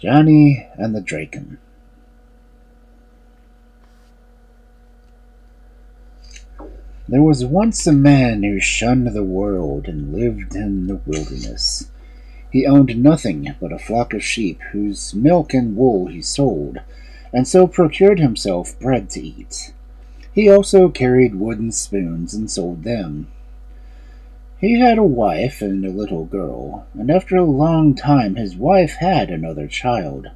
Janni and the Draken. There was once a man who shunned the world and lived in the wilderness. He owned nothing but a flock of sheep, whose milk and wool he sold, and so procured himself bread to eat. He also carried wooden spoons and sold them. He had a wife and a little girl, and after a long time his wife had another child.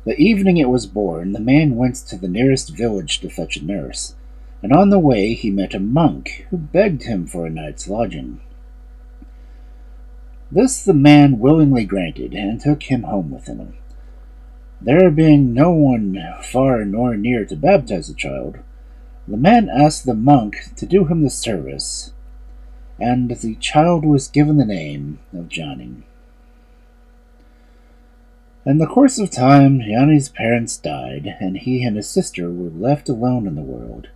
The evening it was born, the man went to the nearest village to fetch a nurse, and on the way he met a monk, who begged him for a night's lodging. This the man willingly granted, and took him home with him. There being no one far nor near to baptize the child, the man asked the monk to do him the service, and the child was given the name of Janni. In the course of time, Janni's parents died, and he and his sister were left alone in the world.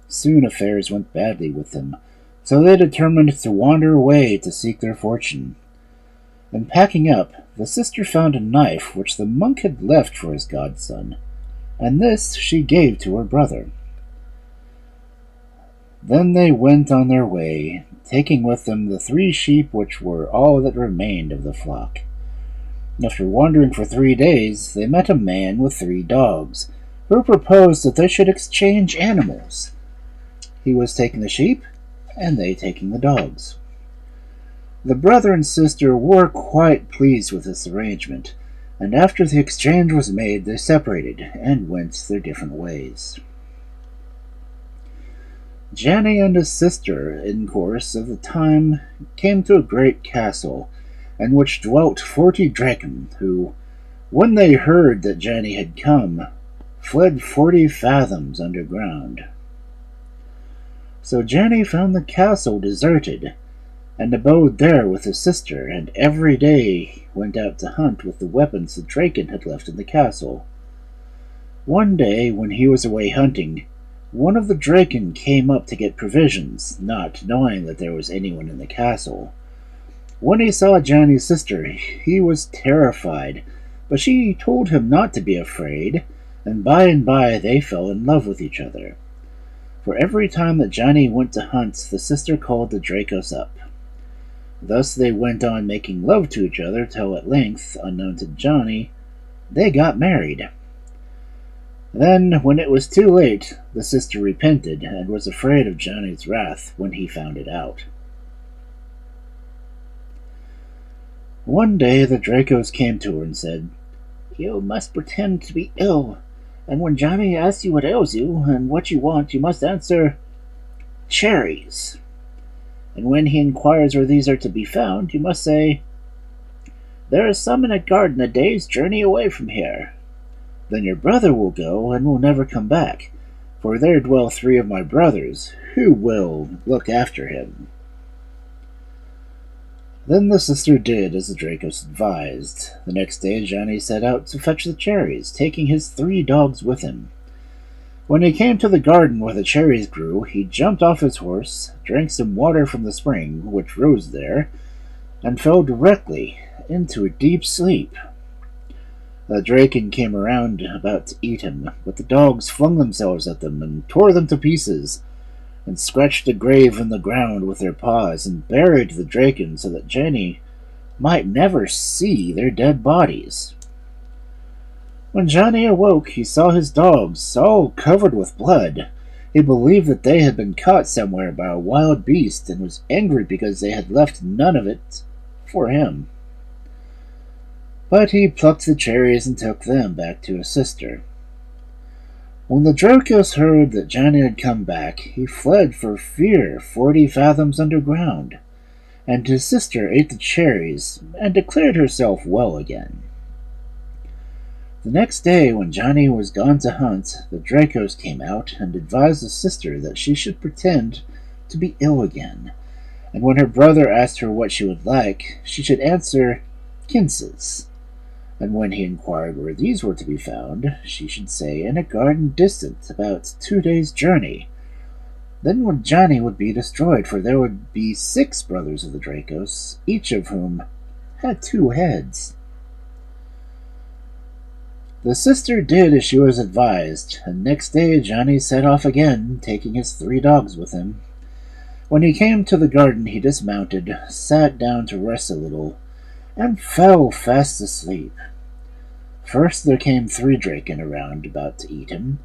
Soon affairs went badly with them, so they determined to wander away to seek their fortune. In packing up, the sister found a knife which the monk had left for his godson, and this she gave to her brother. Then they went on their way, taking with them the 3 sheep which were all that remained of the flock. After wandering for 3 days, they met a man with 3 dogs, who proposed that they should exchange animals. He was taking the sheep, and they taking the dogs. The brother and sister were quite pleased with this arrangement, and after the exchange was made, they separated and went their different ways. Janni and his sister, in course of the time, came to a great castle, in which dwelt 40 Draken, who, when they heard that Janni had come, fled 40 fathoms underground. So Janni found the castle deserted, and abode there with his sister, and every day went out to hunt with the weapons the Draken had left in the castle. One day, when he was away hunting, one of the Draken came up to get provisions, not knowing that there was anyone in the castle. When he saw Janni's sister, he was terrified, but she told him not to be afraid, and by they fell in love with each other. For every time that Janni went to hunt, the sister called the Dracos up. Thus they went on making love to each other till at length, unknown to Janni, they got married. Then, when it was too late, the sister repented, and was afraid of Janni's wrath when he found it out. One day the Dracos came to her and said, "You must pretend to be ill, and when Janni asks you what ails you, and what you want, you must answer, 'Cherries.' And when he inquires where these are to be found, you must say, 'There are some in a garden a day's journey away from here.' Then your brother will go, and will never come back, for there dwell 3 of my brothers, who will look after him." Then the sister did as the Dracos advised. The next day Janni set out to fetch the cherries, taking his 3 dogs with him. When he came to the garden where the cherries grew, he jumped off his horse, drank some water from the spring which rose there, and fell directly into a deep sleep. The Draken came around about to eat him, but the dogs flung themselves at them and tore them to pieces, and scratched a grave in the ground with their paws, and buried the Draken so that Janni might never see their dead bodies. When Janni awoke, he saw his dogs all covered with blood. He believed that they had been caught somewhere by a wild beast, and was angry because they had left none of it for him. But he plucked the cherries and took them back to his sister. When the Dracos heard that Janni had come back, he fled for fear 40 fathoms underground, and his sister ate the cherries and declared herself well again. The next day, when Janni was gone to hunt, the Dracos came out and advised the sister that she should pretend to be ill again, and when her brother asked her what she would like, she should answer, "Kinses." And when he inquired where these were to be found, she should say, "In a garden distant about 2 days' journey." Then Janni would be destroyed, for there would be 6 brothers of the Dracos, each of whom had 2 heads. The sister did as she was advised, and next day Janni set off again, taking his 3 dogs with him. When he came to the garden, he dismounted, sat down to rest a little, and fell fast asleep. First there came 3 Draken around about to eat him,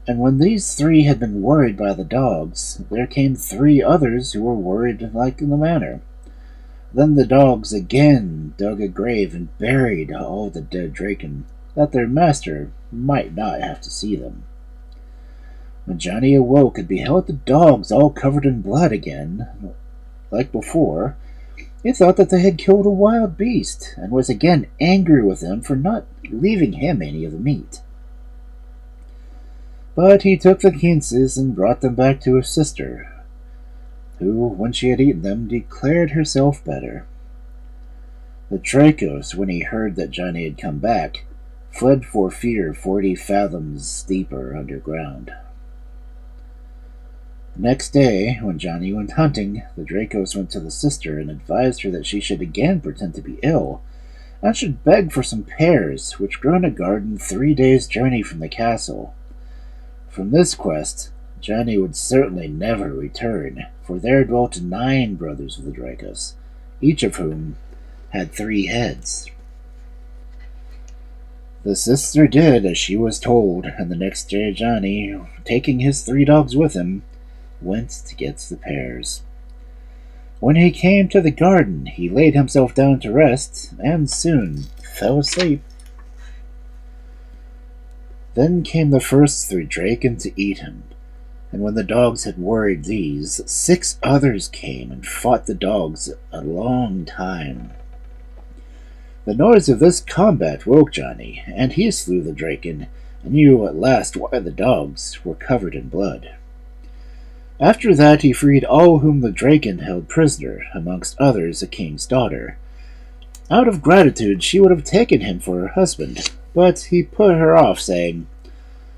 and when these 3 had been worried by the dogs, there came 3 others who were worried like in the manner. Then the dogs again dug a grave and buried all the dead Draken, that their master might not have to see them. When Janni awoke and beheld the dogs all covered in blood again, like before, he thought that they had killed a wild beast, and was again angry with them for not leaving him any of the meat. But he took the quinces and brought them back to his sister, who, when she had eaten them, declared herself better. The Dracos, when he heard that Janni had come back, fled for fear 40 fathoms deeper underground. Next day, when Janni went hunting, the Dracos went to the sister and advised her that she should again pretend to be ill, and should beg for some pears, which grew in a garden 3 days' journey from the castle. From this quest, Janni would certainly never return, for there dwelt 9 brothers of the Dracos, each of whom had 3 heads. The sister did as she was told, and the next day Janni, taking his 3 dogs with him, went to get the pears. When he came to the garden, he laid himself down to rest, and soon fell asleep. Then came the first 3 Draken to eat him, and when the dogs had worried these, 6 others came and fought the dogs a long time. The noise of this combat woke Janni, and he slew the Draken, and knew at last why the dogs were covered in blood. After that he freed all whom the Draken held prisoner, amongst others a king's daughter. Out of gratitude she would have taken him for her husband, but he put her off, saying,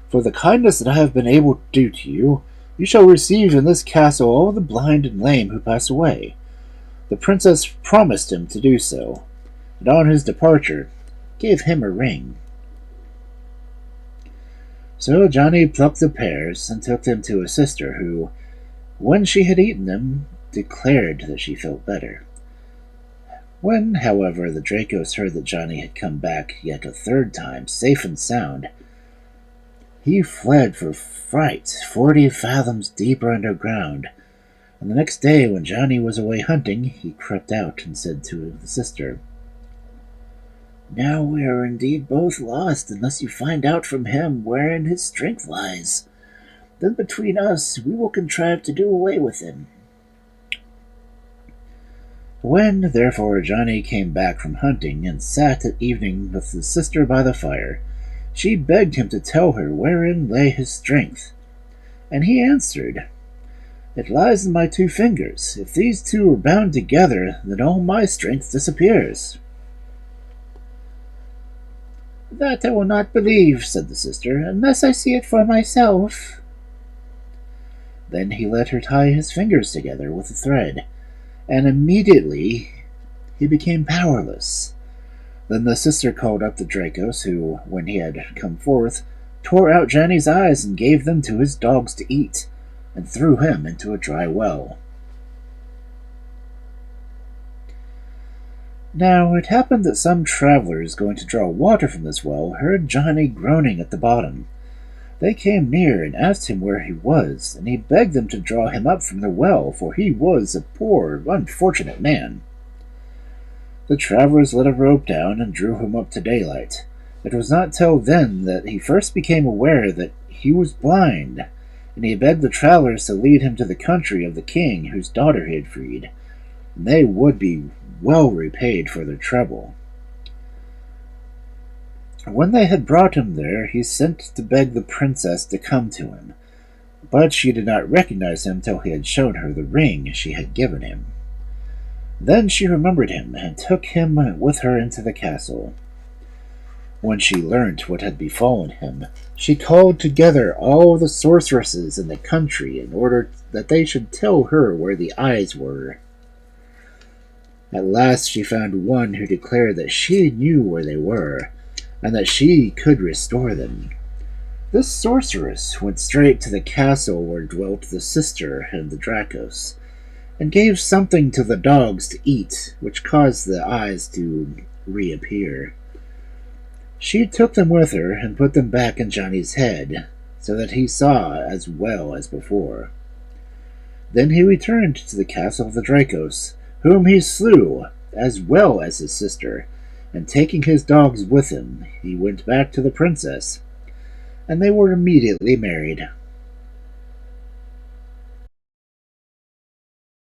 "For the kindness that I have been able to do to you, you shall receive in this castle all the blind and lame who pass away." The princess promised him to do so, and on his departure gave him a ring. So Janni plucked the pears and took them to his sister, who, when she had eaten them, declared that she felt better. When, however, the Dracos heard that Janni had come back yet a 3rd time, safe and sound, he fled for fright 40 fathoms deeper underground, and the next day when Janni was away hunting, he crept out and said to the sister, "Now we are indeed both lost, unless you find out from him wherein his strength lies. Then between us we will contrive to do away with him." When, therefore, Janni came back from hunting and sat at evening with his sister by the fire, she begged him to tell her wherein lay his strength. And he answered, "It lies in my 2 fingers. If these 2 are bound together, then all my strength disappears." "That I will not believe," said the sister, "unless I see it for myself." Then he let her tie his fingers together with a thread, and immediately he became powerless. Then the sister called up the Dracos, who, when he had come forth, tore out Janni's eyes and gave them to his dogs to eat, and threw him into a dry well. Now it happened that some travelers going to draw water from this well heard Janni groaning at the bottom. They came near and asked him where he was, and he begged them to draw him up from the well, for he was a poor, unfortunate man. The travelers let a rope down and drew him up to daylight. It was not till then that he first became aware that he was blind, and he begged the travelers to lead him to the country of the king whose daughter he had freed, and they would be well repaid for their trouble. When they had brought him there, he sent to beg the princess to come to him, but she did not recognize him till he had shown her the ring she had given him. Then she remembered him, and took him with her into the castle. When she learnt what had befallen him, she called together all the sorceresses in the country in order that they should tell her where the eyes were. At last she found one who declared that she knew where they were, and that she could restore them. This sorceress went straight to the castle where dwelt the sister and the Dracos, and gave something to the dogs to eat, which caused the eyes to reappear. She took them with her and put them back in Janni's head, so that he saw as well as before. Then he returned to the castle of the Dracos, whom he slew, as well as his sister, and taking his dogs with him, he went back to the princess, and they were immediately married.